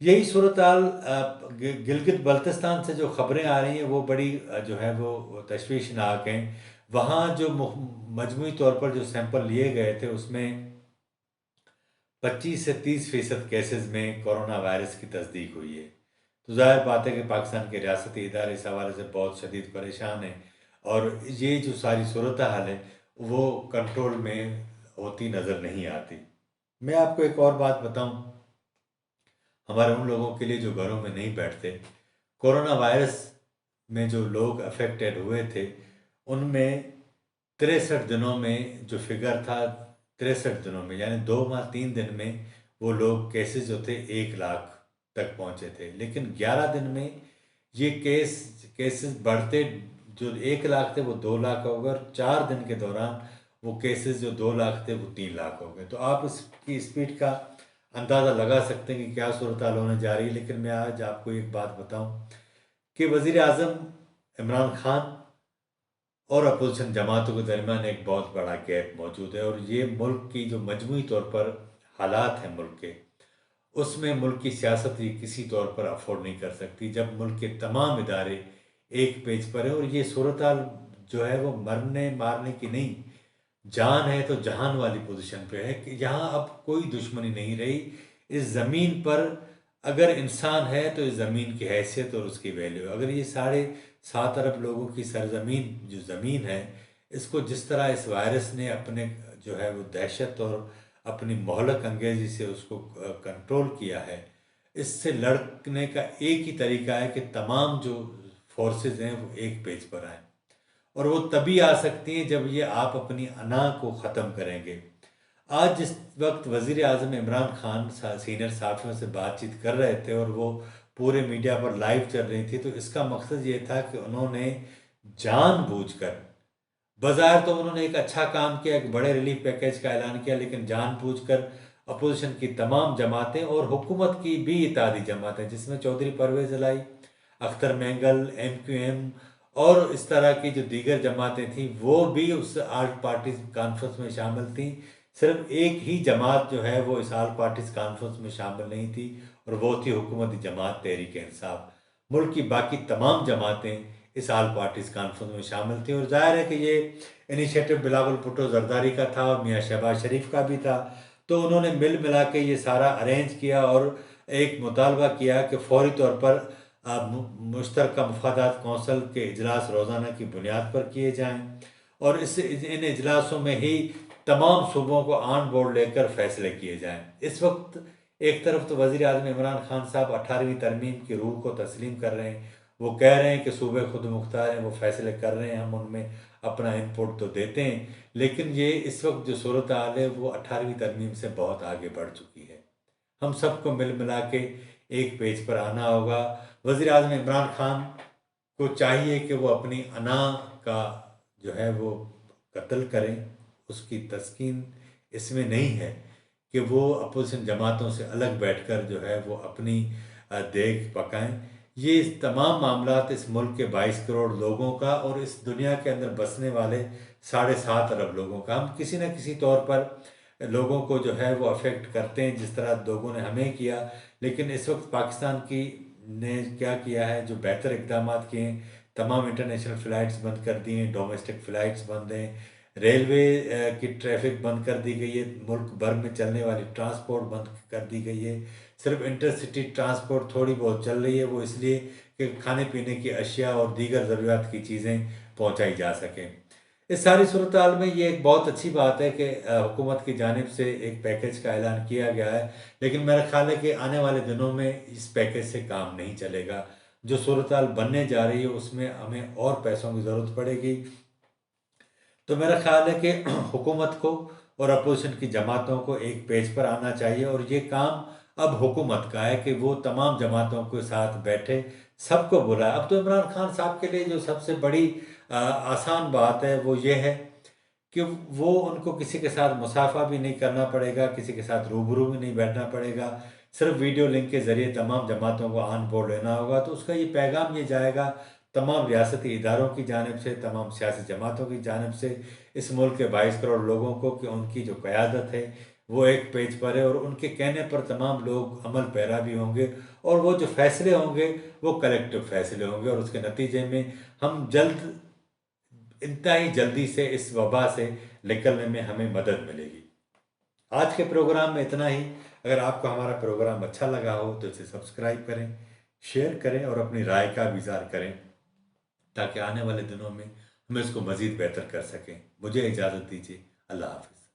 یہی صورتحال گلگت بلتستان سے جو خبریں آ رہی ہیں وہ بڑی جو ہے وہ تشویشناک ہیں۔ وہاں جو مجموعی طور پر جو سیمپل لیے گئے تھے اس میں 25 سے 30% کیسز میں کورونا وائرس کی تصدیق ہوئی ہے۔ تو ظاہر بات ہے کہ پاکستان کے ریاستی ادارے اس حوالے سے بہت شدید پریشان ہیں، اور یہ جو ساری صورتحال ہے وہ کنٹرول میں ہوتی نظر نہیں آتی۔ میں آپ کو ایک اور بات بتاؤں، ہمارے ان لوگوں کے لیے جو گھروں میں نہیں بیٹھتے، کورونا وائرس میں جو لوگ افیکٹڈ ہوئے تھے ان میں 63 دنوں میں جو فگر تھا، 63 دنوں میں یعنی 2 ماہ 3 دن میں وہ لوگ کیسز جو تھے 1 لاکھ تک پہنچے تھے، لیکن 11 دن میں یہ کیسز بڑھتے، جو 1 لاکھ تھے وہ 2 لاکھ ہو گئے، اور 4 دن کے دوران وہ کیسز جو 2 لاکھ تھے وہ 3 لاکھ ہو گئے۔ تو آپ اس کی اسپیڈ کا اندازہ لگا سکتے ہیں کہ کیا صورتحال ہونے جا رہی ہے۔ لیکن میں آج آپ کو ایک بات بتاؤں کہ وزیر اعظم عمران خان اور اپوزیشن جماعتوں کے درمیان ایک بہت بڑا گیپ موجود ہے، اور یہ ملک کی جو مجموعی طور پر حالات ہیں ملک کے، اس میں ملک کی سیاست یہ کسی طور پر افورڈ نہیں کر سکتی جب ملک کے تمام ادارے ایک پیج پر ہیں، اور یہ صورتحال جو ہے وہ مرنے مارنے کی نہیں، جان ہے تو جہان والی پوزیشن پہ ہے کہ یہاں اب کوئی دشمنی نہیں رہی اس زمین پر۔ اگر انسان ہے تو اس زمین کی حیثیت اور اس کی ویلیو، اگر یہ 7.5 ارب لوگوں کی سرزمین جو زمین ہے، اس کو جس طرح اس وائرس نے اپنے جو ہے وہ دہشت اور اپنی مہلک انگیزی سے اس کو کنٹرول کیا ہے، اس سے لڑنے کا ایک ہی طریقہ ہے کہ تمام جو فورسز ہیں وہ ایک پیج پر آئیں، اور وہ تبھی آ سکتی ہیں جب یہ آپ اپنی انا کو ختم کریں گے۔ آج جس وقت وزیر اعظم عمران خان سینئر صحافیوں سے بات چیت کر رہے تھے اور وہ پورے میڈیا پر لائیو چل رہی تھی، تو اس کا مقصد یہ تھا کہ انہوں نے جان بوجھ کر، بظاہر تو انہوں نے ایک اچھا کام کیا، ایک بڑے ریلیف پیکیج کا اعلان کیا، لیکن جان بوجھ کر اپوزیشن کی تمام جماعتیں اور حکومت کی بھی اتحادی جماعتیں، جس میں چودھری پرویز الہی، اختر مینگل، MQM اور اس طرح کی جو دیگر جماعتیں تھیں، وہ بھی اس آل پارٹیز کانفرنس میں شامل تھیں۔ صرف ایک ہی جماعت جو ہے وہ اس آل پارٹیز کانفرنس میں شامل نہیں تھی، اور وہ تھی حکومتی جماعت تحریک انصاف۔ ملک کی باقی تمام جماعتیں اس آل پارٹیز کانفرنس میں شامل تھیں، اور ظاہر ہے کہ یہ انیشیٹو بلاول بھٹو زرداری کا تھا اور میاں شہباز شریف کا بھی تھا، تو انہوں نے مل ملا کے یہ سارا ارینج کیا اور ایک مطالبہ کیا کہ فوری طور پر مشترکہ مفادات کونسل کے اجلاس روزانہ کی بنیاد پر کیے جائیں، اور ان اجلاسوں میں ہی تمام صوبوں کو آن بورڈ لے کر فیصلے کیے جائیں۔ اس وقت ایک طرف تو وزیر اعظم عمران خان صاحب 18ویں ترمیم کی روح کو تسلیم کر رہے ہیں، وہ کہہ رہے ہیں کہ صوبے خود مختار ہیں، وہ فیصلے کر رہے ہیں، ہم ان میں اپنا انپوٹ تو دیتے ہیں، لیکن یہ اس وقت جو صورتحال ہے وہ 18ویں ترمیم سے بہت آگے بڑھ چکی ہے۔ ہم سب کو مل ملا کے ایک پیج پر آنا ہوگا۔ وزیر اعظم عمران خان کو چاہیے کہ وہ اپنی انا کا جو ہے وہ قتل کریں، اس کی تسکین اس میں نہیں ہے کہ وہ اپوزیشن جماعتوں سے الگ بیٹھ کر جو ہے وہ اپنی دیگ پکائیں۔ یہ تمام معاملات اس ملک کے 22 کروڑ لوگوں کا اور اس دنیا کے اندر بسنے والے 7.5 ارب لوگوں کا، ہم کسی نہ کسی طور پر لوگوں کو جو ہے وہ افیکٹ کرتے ہیں، جس طرح لوگوں نے ہمیں کیا۔ لیکن اس وقت پاکستان کی نے کیا کیا ہے، جو بہتر اقدامات کیے ہیں، تمام انٹرنیشنل فلائٹس بند کر دی ہیں، ڈومیسٹک فلائٹس بند ہیں، ریلوے کی ٹریفک بند کر دی گئی ہے، ملک بھر میں چلنے والی ٹرانسپورٹ بند کر دی گئی ہے، صرف انٹر سٹی ٹرانسپورٹ تھوڑی بہت چل رہی ہے، وہ اس لیے کہ کھانے پینے کی اشیاء اور دیگر ضروریات کی چیزیں پہنچائی جا سکیں۔ اس ساری صورتحال میں یہ ایک بہت اچھی بات ہے کہ حکومت کی جانب سے ایک پیکیج کا اعلان کیا گیا ہے، لیکن میرا خیال ہے کہ آنے والے دنوں میں اس پیکیج سے کام نہیں چلے گا۔ جو صورتحال بننے جا رہی ہے اس میں ہمیں اور پیسوں کی ضرورت پڑے گی۔ تو میرا خیال ہے کہ حکومت کو اور اپوزیشن کی جماعتوں کو ایک پیج پر آنا چاہیے، اور یہ کام اب حکومت کا ہے کہ وہ تمام جماعتوں کے ساتھ بیٹھے، سب کو بلائے۔ اب تو عمران خان صاحب کے لیے جو سب سے بڑی آسان بات ہے وہ یہ ہے کہ وہ ان کو کسی کے ساتھ مصافحہ بھی نہیں کرنا پڑے گا، کسی کے ساتھ روبرو بھی نہیں بیٹھنا پڑے گا، صرف ویڈیو لنک کے ذریعے تمام جماعتوں کو آن بورڈ لینا ہوگا۔ تو اس کا یہ پیغام یہ جائے گا تمام ریاستی اداروں کی جانب سے، تمام سیاسی جماعتوں کی جانب سے، اس ملک کے 22 کروڑ لوگوں کو، کہ ان کی جو قیادت ہے وہ ایک پیج پر ہے، اور ان کے کہنے پر تمام لوگ عمل پیرا بھی ہوں گے، اور وہ جو فیصلے ہوں گے وہ کلیکٹیو فیصلے ہوں گے، اور اس کے نتیجے میں ہم انتہائی جلدی سے اس وبا سے نکلنے میں ہمیں مدد ملے گی۔ آج کے پروگرام میں اتنا ہی۔ اگر آپ کو ہمارا پروگرام اچھا لگا ہو تو اسے سبسکرائب کریں، شیئر کریں، اور اپنی رائے کا بھی اظہار کریں، تاکہ آنے والے دنوں میں ہم اس کو مزید بہتر کر سکیں۔ مجھے اجازت دیجیے، اللہ حافظ۔